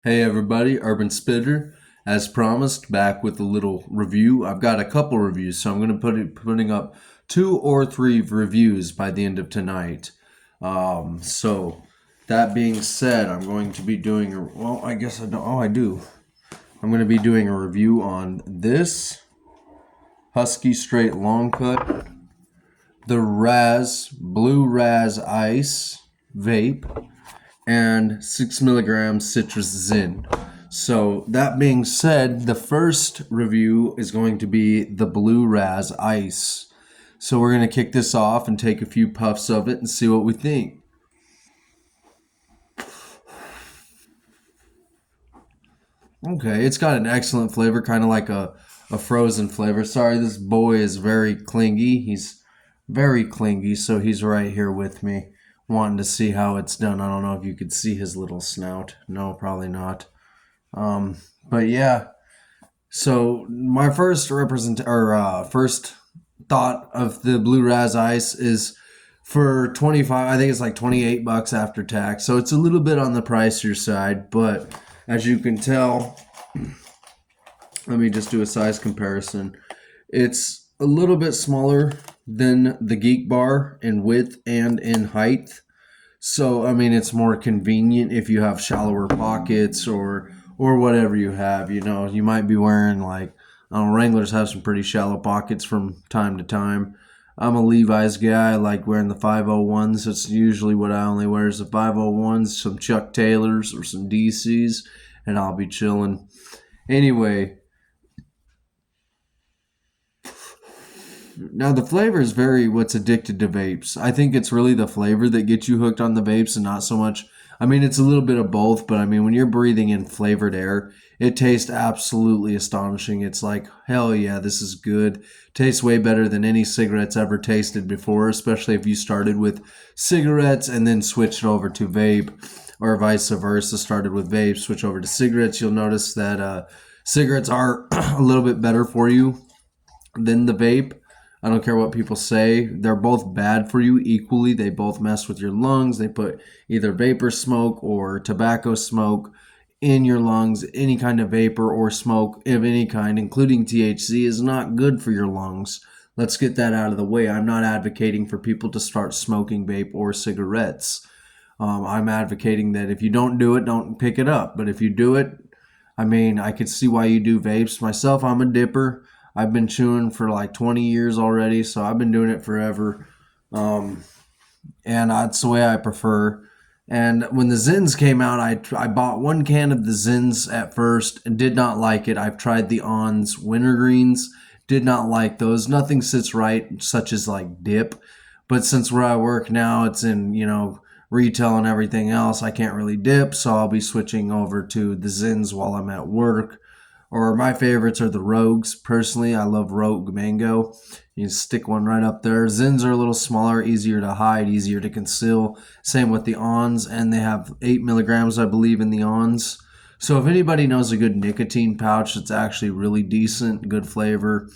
Hey everybody, Urban Spitter, as promised, back with a little review. I've got a couple reviews, so I'm going to putting up 2 or 3 reviews by the end of tonight. So that being said, I'm going to be doing I guess I don't. Oh, I do. I'm going to be doing a review on this Husky Straight Long Cut, the Blue Raz Ice vape, and 6 milligrams citrus zin. So that being said, the first review is going to be the Blue Raz Ice. So we're going to kick this off and take a few puffs of it and see what we think. Okay, it's got an excellent flavor, kind of like a frozen flavor. Sorry, this boy is very clingy. He's very clingy, so he's right here with me, wanting to see how it's done. I don't know if you could see his little snout. No, probably not. But yeah, so my first thought of the Blue Raz Ice is for 25. I think it's like $28 after tax. So it's a little bit on the pricier side, but as you can tell, let me just do a size comparison. It's a little bit smaller than the Geek Bar in width and in height. So I mean, it's more convenient if you have shallower pockets or whatever you have. You know, you might be wearing like, I don't know, Wranglers have some pretty shallow pockets from time to time. I'm a Levi's guy. I like wearing the 501s. That's usually what I only wear is the 501s, some Chuck Taylors or some DCs, and I'll be chilling. Anyway, now the flavor is very what's addicted to vapes. I think it's really the flavor that gets you hooked on the vapes and not so much. I mean, it's a little bit of both, but I mean, when you're breathing in flavored air, it tastes absolutely astonishing. It's like, hell yeah, this is good. Tastes way better than any cigarettes ever tasted before, especially if you started with cigarettes and then switched over to vape, or vice versa, started with vape, switch over to cigarettes. You'll notice that cigarettes are a little bit better for you than the vape. I don't care what people say. They're both bad for you equally. They both mess with your lungs. They put either vapor smoke or tobacco smoke in your lungs. Any kind of vapor or smoke of any kind, including THC, is not good for your lungs. Let's get that out of the way. I'm not advocating for people to start smoking vape or cigarettes. I'm advocating that if you don't do it, don't pick it up. But if you do it, I mean, I could see why you do vapes. Myself, I'm a dipper. I've been chewing for like 20 years already, so I've been doing it forever. Um, and that's the way I prefer. And when the Zins came out, I bought 1 can of the Zins at first and did not like it. I've tried the On's Wintergreens, did not like those. Nothing sits right, such as like dip. But since where I work now, it's in, retail and everything else, I can't really dip, so I'll be switching over to the Zins while I'm at work. Or my favorites are the Rogues. Personally, I love Rogue Mango. You can stick one right up there. Zins are a little smaller, easier to hide, easier to conceal. Same with the Ons, and they have 8 milligrams, I believe, in the Ons. So if anybody knows a good nicotine pouch that's actually really decent, good flavor,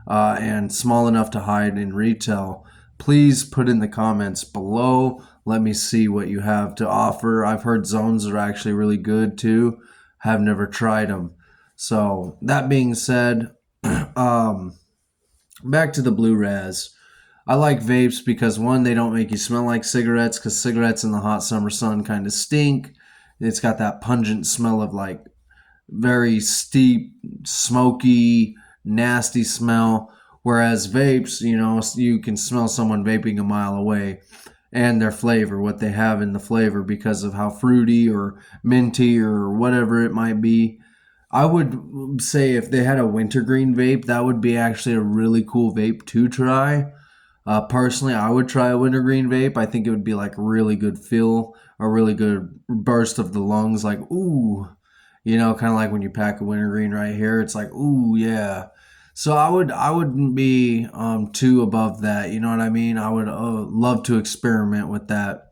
and small enough to hide in retail, please put in the comments below. Let me see what you have to offer. I've heard Zones are actually really good too. Have never tried them. So that being said, back to the Blue Raz. I like vapes because one, they don't make you smell like cigarettes, because cigarettes in the hot summer sun kind of stink. It's got that pungent smell of like very steep, smoky, nasty smell. Whereas vapes, you can smell someone vaping a mile away, and their flavor, what they have in the flavor, because of how fruity or minty or whatever it might be. I would say if they had a wintergreen vape, that would be actually a really cool vape to try. Personally, I would try a wintergreen vape. I think it would be like a really good feel, a really good burst of the lungs, like, ooh, kind of like when you pack a wintergreen right here. It's like, ooh, yeah. So I wouldn't be too above that. You know what I mean? I would love to experiment with that.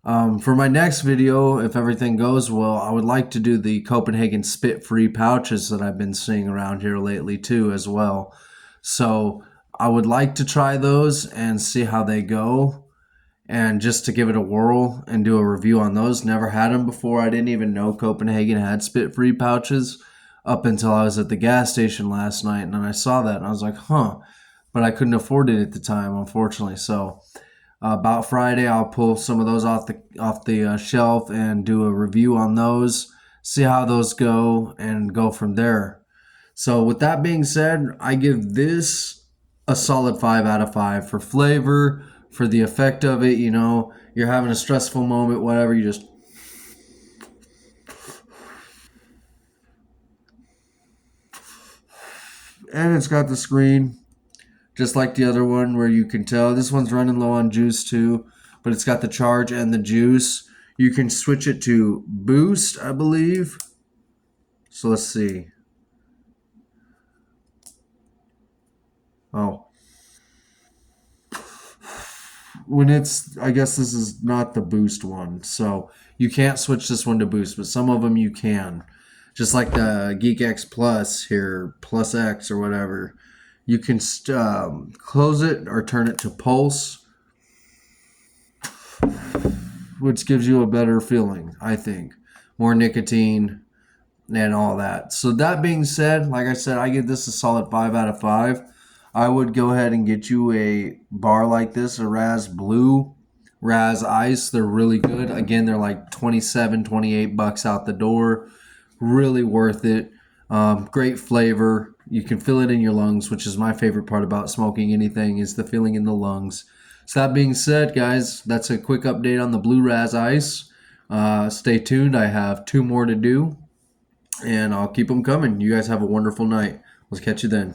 For my next video, if everything goes well, I would like to do the Copenhagen spit-free pouches that I've been seeing around here lately too as well. So I would like to try those and see how they go. and just to give it a whirl and do a review on those. Never had them before. I didn't even know Copenhagen had spit-free pouches up until I was at the gas station last night, and then I saw that, and I was like, huh. But I couldn't afford it at the time, unfortunately. So about Friday, I'll pull some of those off the shelf and do a review on those, see how those go, and go from there. So with that being said, I give this a solid 5 out of 5 for flavor, for the effect of it. You're having a stressful moment, whatever, you just... And it's got the screen, just like the other one, where you can tell this one's running low on juice too, but it's got the charge and the juice. You can switch it to boost, I believe. So let's see. Oh, I guess this is not the boost one, so you can't switch this one to boost, but some of them you can. Just like the Geek X Plus here, Plus X or whatever. You can close it or turn it to pulse, which gives you a better feeling, I think. More nicotine and all that. So that being said, like I said, I give this a solid 5 out of 5. I would go ahead and get you a bar like this, a Blue Raz Ice. They're really good. Again, they're like 27, 28 bucks out the door. Really worth it. Great flavor. You can feel it in your lungs, which is my favorite part about smoking anything, is the feeling in the lungs. So that being said, guys, that's a quick update on the Blue Raz Ice. Stay tuned. I have 2 more to do, and I'll keep them coming. You guys have a wonderful night. Let's catch you then.